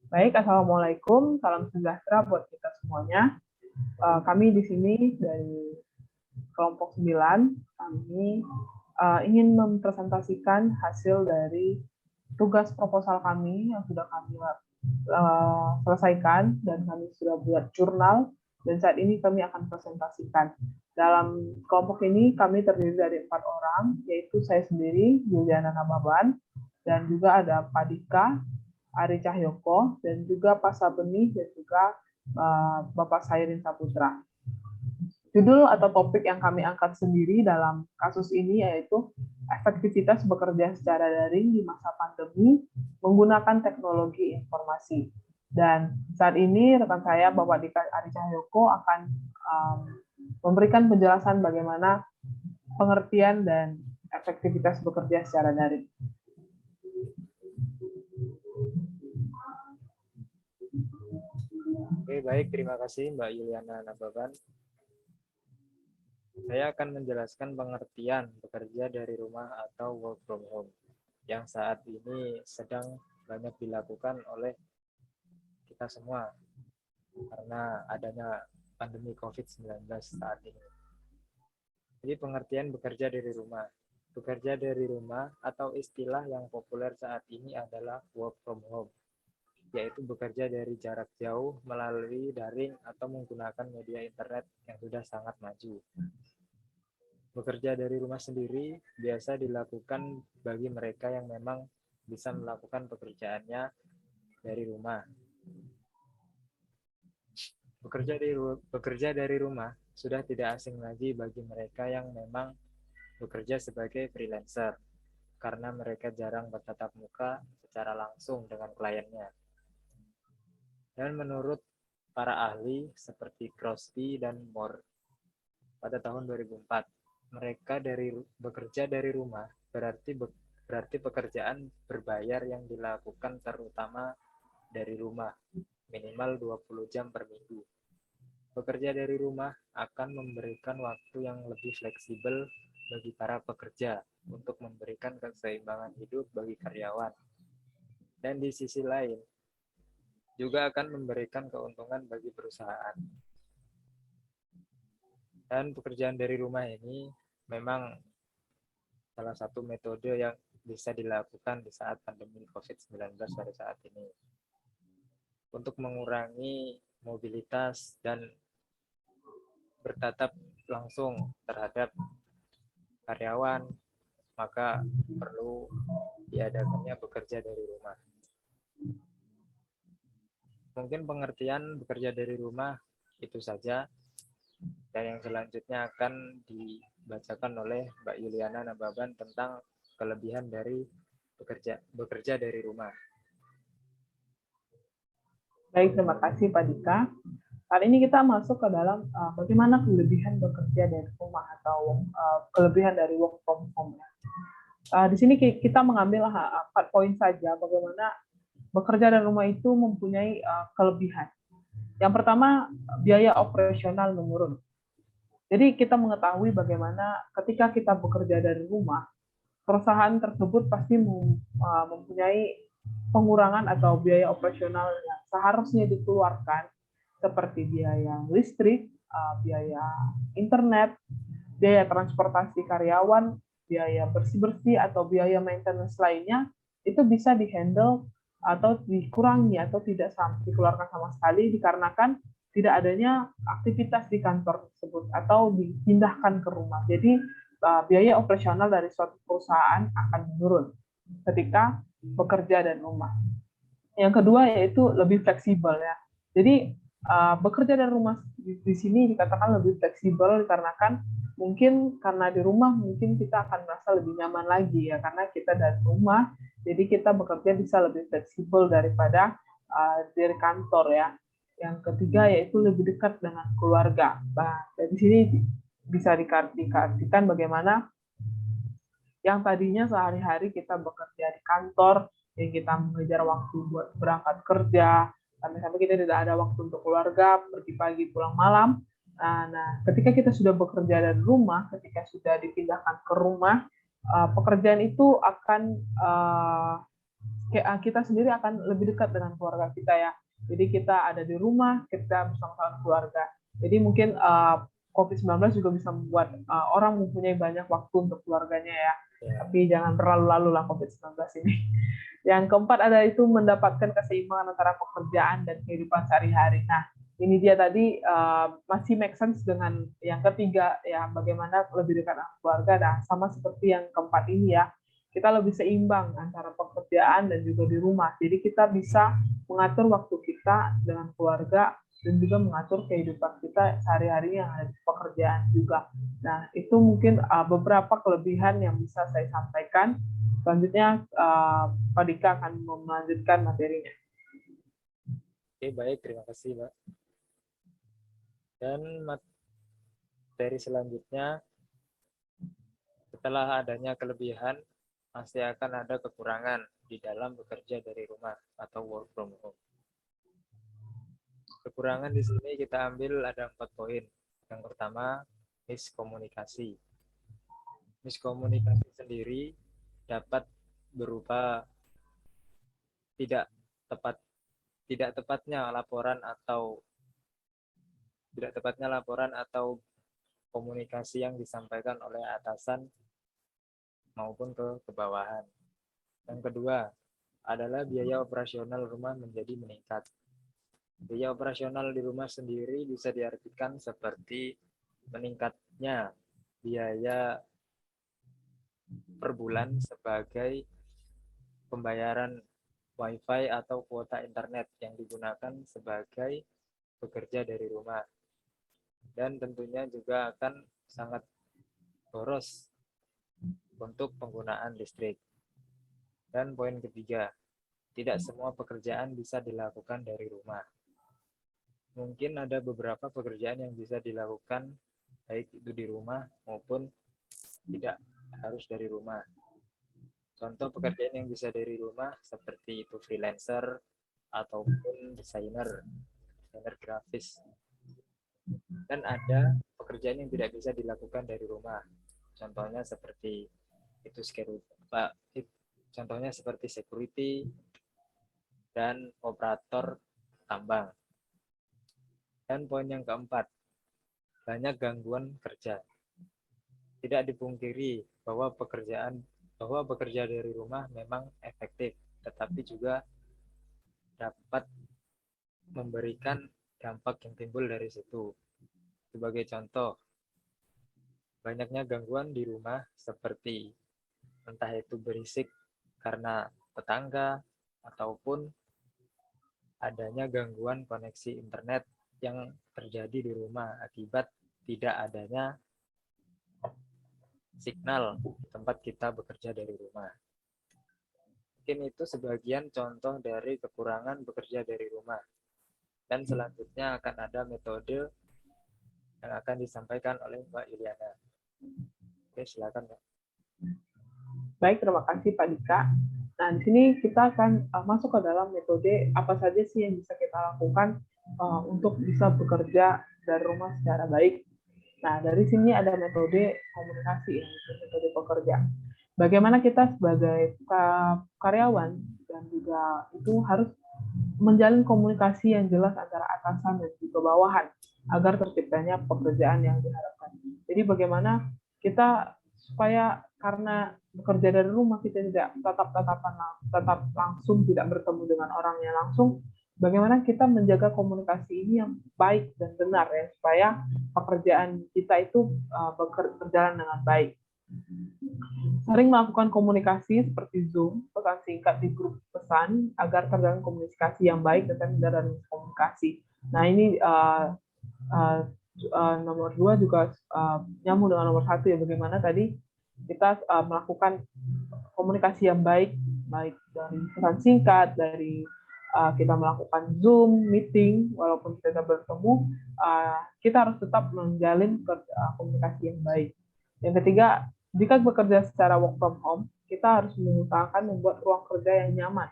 Baik, Assalamualaikum, salam sejahtera buat kita semuanya. Kami di sini dari kelompok 9, kami ingin mempresentasikan hasil dari tugas proposal kami yang sudah kami selesaikan dan kami sudah buat jurnal dan saat ini kami akan presentasikan. Dalam kelompok ini kami terdiri dari 4 orang, yaitu saya sendiri, Juliana Nababan, dan juga ada Pak Dika, Ari Cahyoko, dan juga Pak Sabeni, dan juga Bapak Sairin Saputra. Judul atau topik yang kami angkat sendiri dalam kasus ini yaitu efektivitas bekerja secara daring di masa pandemi menggunakan teknologi informasi. Dan saat ini rekan saya Bapak Dika Ari Cahyoko akan memberikan penjelasan bagaimana pengertian dan efektivitas bekerja secara daring. Oke, baik. Terima kasih Mbak Juliana Nababan. Saya akan menjelaskan pengertian bekerja dari rumah atau work from home yang saat ini sedang banyak dilakukan oleh kita semua karena adanya pandemi COVID-19 saat ini. Jadi pengertian bekerja dari rumah. Bekerja dari rumah atau istilah yang populer saat ini adalah work from home, yaitu bekerja dari jarak jauh melalui daring atau menggunakan media internet yang sudah sangat maju. Bekerja dari rumah sendiri biasa dilakukan bagi mereka yang memang bisa melakukan pekerjaannya dari rumah. Bekerja dari rumah sudah tidak asing lagi bagi mereka yang memang bekerja sebagai freelancer, karena mereka jarang bertatap muka secara langsung dengan kliennya. Dan menurut para ahli seperti Crosby dan Moore pada tahun 2004, mereka bekerja dari rumah berarti pekerjaan berbayar yang dilakukan terutama dari rumah, minimal 20 jam per minggu. Bekerja dari rumah akan memberikan waktu yang lebih fleksibel bagi para pekerja untuk memberikan keseimbangan hidup bagi karyawan. Dan di sisi lain, juga akan memberikan keuntungan bagi perusahaan. Dan pekerjaan dari rumah ini memang salah satu metode yang bisa dilakukan di saat pandemi COVID-19 pada saat ini. Untuk mengurangi mobilitas dan bertatap langsung terhadap karyawan, maka perlu diadakannya bekerja dari rumah. Mungkin pengertian bekerja dari rumah itu saja. Dan yang selanjutnya akan dibacakan oleh Mbak Juliana Nababan tentang kelebihan dari bekerja dari rumah. Baik, terima kasih Pak Dika. Kali ini kita masuk ke dalam bagaimana kelebihan bekerja dari rumah atau kelebihan dari work from home. Di sini kita mengambil 4 poin saja bagaimana bekerja dari rumah itu mempunyai kelebihan. Yang pertama, biaya operasional menurun. Jadi kita mengetahui bagaimana ketika kita bekerja dari rumah, perusahaan tersebut pasti mempunyai pengurangan atau biaya operasional yang seharusnya dikeluarkan seperti biaya listrik, biaya internet, biaya transportasi karyawan, biaya bersih-bersih atau biaya maintenance lainnya itu bisa dihandle atau dikurangi atau tidak dikeluarkan sama sekali dikarenakan tidak adanya aktivitas di kantor tersebut atau dipindahkan ke rumah. Jadi biaya operasional dari suatu perusahaan akan menurun ketika bekerja dari rumah. Yang kedua yaitu lebih fleksibel ya. Jadi bekerja dari rumah di sini dikatakan lebih fleksibel dikarenakan mungkin karena di rumah mungkin kita akan merasa lebih nyaman lagi ya karena kita dari rumah jadi kita bekerja bisa lebih fleksibel daripada dari kantor ya. Yang ketiga yaitu lebih dekat dengan keluarga. Nah, dari sini bisa diartikan bagaimana yang tadinya sehari-hari kita bekerja di kantor, yang kita mengejar waktu buat berangkat kerja, sampai-sampai kita tidak ada waktu untuk keluarga, pergi pagi pulang malam. Nah, ketika kita sudah bekerja dari rumah, ketika sudah dipindahkan ke rumah, pekerjaan itu akan kita sendiri akan lebih dekat dengan keluarga kita ya. Jadi kita ada di rumah, kita bersama-sama keluarga. Jadi mungkin COVID-19 juga bisa membuat orang mempunyai banyak waktu untuk keluarganya ya. Tapi jangan terlalu-lalu lah COVID-19 ini. Yang keempat ada itu mendapatkan keseimbangan antara pekerjaan dan kehidupan sehari-hari. Nah, ini dia tadi masih make sense dengan yang ketiga ya, bagaimana lebih dekat dengan keluarga. Nah, sama seperti yang keempat ini ya, kita lebih seimbang antara pekerjaan dan juga di rumah. Jadi kita bisa mengatur waktu kita dengan keluarga dan juga mengatur kehidupan kita sehari-hari yang ada di pekerjaan juga. Nah, itu mungkin beberapa kelebihan yang bisa saya sampaikan. Selanjutnya, Pak Dika akan melanjutkan materinya. Oke, baik. Terima kasih, Mbak. Dan materi selanjutnya, setelah adanya kelebihan, pasti akan ada kekurangan di dalam bekerja dari rumah atau work from home. Kekurangan di sini kita ambil ada 4 poin. Yang pertama, miskomunikasi. Miskomunikasi sendiri dapat berupa tidak tepatnya laporan atau komunikasi yang disampaikan oleh atasan maupun ke bawahan. Yang kedua adalah biaya operasional rumah menjadi meningkat. Biaya operasional di rumah sendiri bisa diartikan seperti meningkatnya biaya per bulan sebagai pembayaran WiFi atau kuota internet yang digunakan sebagai bekerja dari rumah. Dan tentunya juga akan sangat boros untuk penggunaan listrik. Dan poin ketiga, tidak semua pekerjaan bisa dilakukan dari rumah. Mungkin ada beberapa pekerjaan yang bisa dilakukan baik itu di rumah maupun tidak harus dari rumah. Contoh pekerjaan yang bisa dari rumah seperti itu freelancer ataupun desainer grafis. Dan ada pekerjaan yang tidak bisa dilakukan dari rumah. Contohnya seperti security dan operator tambang. Dan poin yang keempat, banyak gangguan kerja. Tidak dipungkiri bahwa bekerja dari rumah memang efektif, tetapi juga dapat memberikan dampak yang timbul dari situ. Sebagai contoh, banyaknya gangguan di rumah seperti entah itu berisik karena tetangga ataupun adanya gangguan koneksi internet yang terjadi di rumah akibat tidak adanya signal di tempat kita bekerja dari rumah. Mungkin itu sebagian contoh dari kekurangan bekerja dari rumah. Dan selanjutnya akan ada metode yang akan disampaikan oleh Mbak Yuliana. Oke, silakan, Mbak. Baik, terima kasih Pak Dika. Nah, di sini kita akan masuk ke dalam metode apa saja sih yang bisa kita lakukan untuk bisa bekerja dari rumah secara baik. Nah, dari sini ada metode komunikasi, metode bekerja. Bagaimana kita sebagai karyawan dan juga itu harus menjalin komunikasi yang jelas antara atasan dan juga bawahan agar terciptanya pekerjaan yang diharapkan. Jadi bagaimana kita supaya karena bekerja dari rumah kita tidak tetap langsung tidak bertemu dengan orangnya langsung, bagaimana kita menjaga komunikasi ini yang baik dan benar ya supaya pekerjaan kita itu berjalan dengan baik. Sering melakukan komunikasi seperti Zoom, pesan singkat di grup pesan agar terjalin komunikasi yang baik dan dari komunikasi. Nah ini nomor 2 juga nyambung dengan nomor 1 ya, bagaimana tadi kita melakukan komunikasi yang baik dari pesan singkat, dari kita melakukan Zoom meeting, walaupun kita bertemu, kita harus tetap menjalin komunikasi yang baik. Yang ketiga, jika bekerja secara work from home, kita harus mengusahakan membuat ruang kerja yang nyaman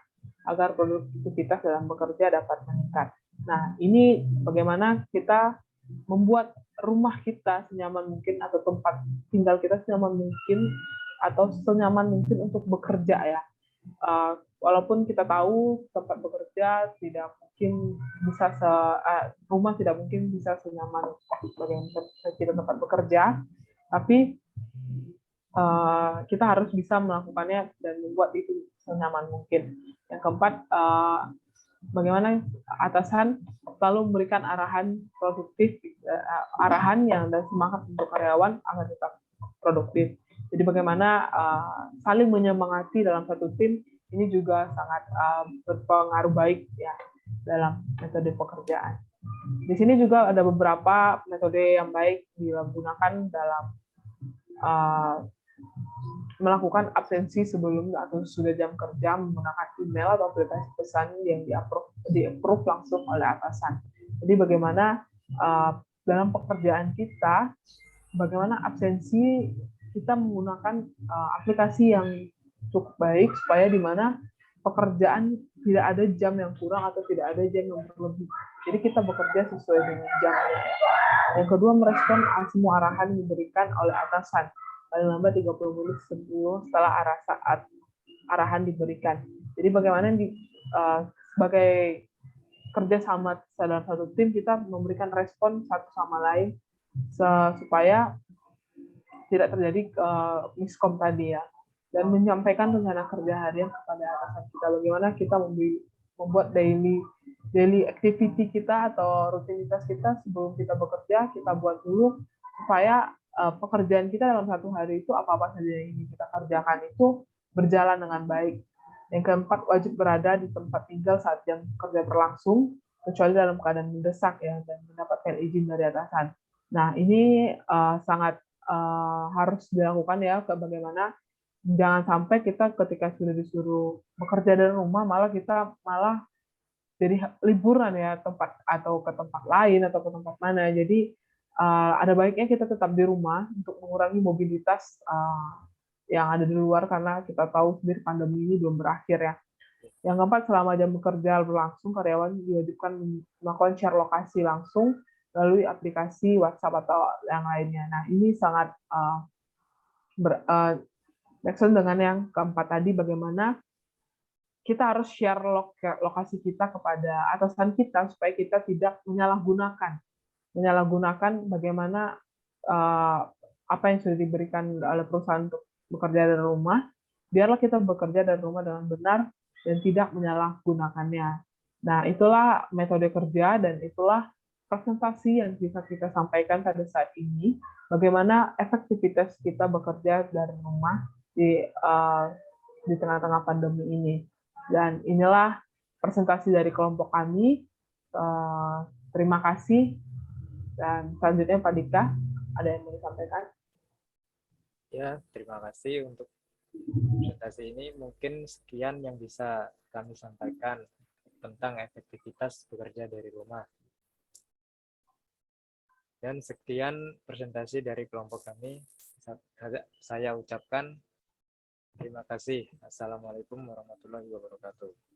agar produktivitas dalam bekerja dapat meningkat. Nah, ini bagaimana kita membuat rumah kita senyaman mungkin atau tempat tinggal kita senyaman mungkin atau senyaman mungkin untuk bekerja ya. walaupun kita tahu tempat bekerja tidak mungkin bisa rumah tidak mungkin bisa senyaman bagaimana kita tempat bekerja, tapi kita harus bisa melakukannya dan membuat itu senyaman mungkin. Yang keempat, bagaimana atasan selalu memberikan arahan produktif, arahan yang dan semangat untuk karyawan agar tetap produktif. Jadi bagaimana saling menyemangati dalam satu tim ini juga sangat berpengaruh baik ya dalam metode pekerjaan. Di sini juga ada beberapa metode yang baik digunakan dalam melakukan absensi sebelum atau sudah jam kerja menggunakan email atau aplikasi pesan yang di-approve langsung oleh atasan. Jadi bagaimana dalam pekerjaan kita, bagaimana absensi kita menggunakan aplikasi yang cukup baik supaya di mana pekerjaan tidak ada jam yang kurang atau tidak ada jam yang berlebih. Jadi kita bekerja sesuai dengan jamnya. Yang kedua, merespon semua arahan yang diberikan oleh atasan paling lambat 30 menit setelah arahan diberikan. Jadi bagaimana sebagai kerjasama dalam satu tim kita memberikan respon satu sama lain supaya tidak terjadi miskom tadi ya, dan menyampaikan rencana kerja harian kepada atasan kita. Bagaimana kita membuat daily activity kita atau rutinitas kita sebelum kita bekerja, kita buat dulu supaya pekerjaan kita dalam satu hari itu apa-apa saja yang ingin kita kerjakan itu berjalan dengan baik. Yang keempat, wajib berada di tempat tinggal saat jam kerja berlangsung, kecuali dalam keadaan mendesak ya, dan mendapatkan izin dari atasan. Nah, ini sangat harus dilakukan ya, bagaimana jangan sampai kita ketika sudah disuruh bekerja dari rumah malah jadi liburan ya ke tempat lain atau ke tempat mana. Jadi ada baiknya kita tetap di rumah untuk mengurangi mobilitas yang ada di luar karena kita tahu sendiri pandemi ini belum berakhir ya. Yang keempat, selama jam bekerja berlangsung, karyawan diwajibkan melakukan share lokasi langsung melalui aplikasi WhatsApp atau yang lainnya. Nah, ini sangat berkaitan dengan yang keempat tadi, bagaimana kita harus share lokasi kita kepada atasan kita supaya kita tidak menyalahgunakan bagaimana apa yang sudah diberikan oleh perusahaan untuk bekerja dari rumah. Biarlah kita bekerja dari rumah dengan benar dan tidak menyalahgunakannya. Nah, itulah metode kerja dan itulah presentasi yang bisa kita sampaikan pada saat ini, bagaimana efektivitas kita bekerja dari rumah di tengah-tengah pandemi ini. Dan inilah presentasi dari kelompok kami. Terima kasih. Dan selanjutnya Pak Dika, ada yang mau disampaikan? Ya, terima kasih untuk presentasi ini. Mungkin sekian yang bisa kami sampaikan tentang efektivitas bekerja dari rumah. Dan sekian presentasi dari kelompok kami. Saya ucapkan terima kasih. Assalamualaikum warahmatullahi wabarakatuh.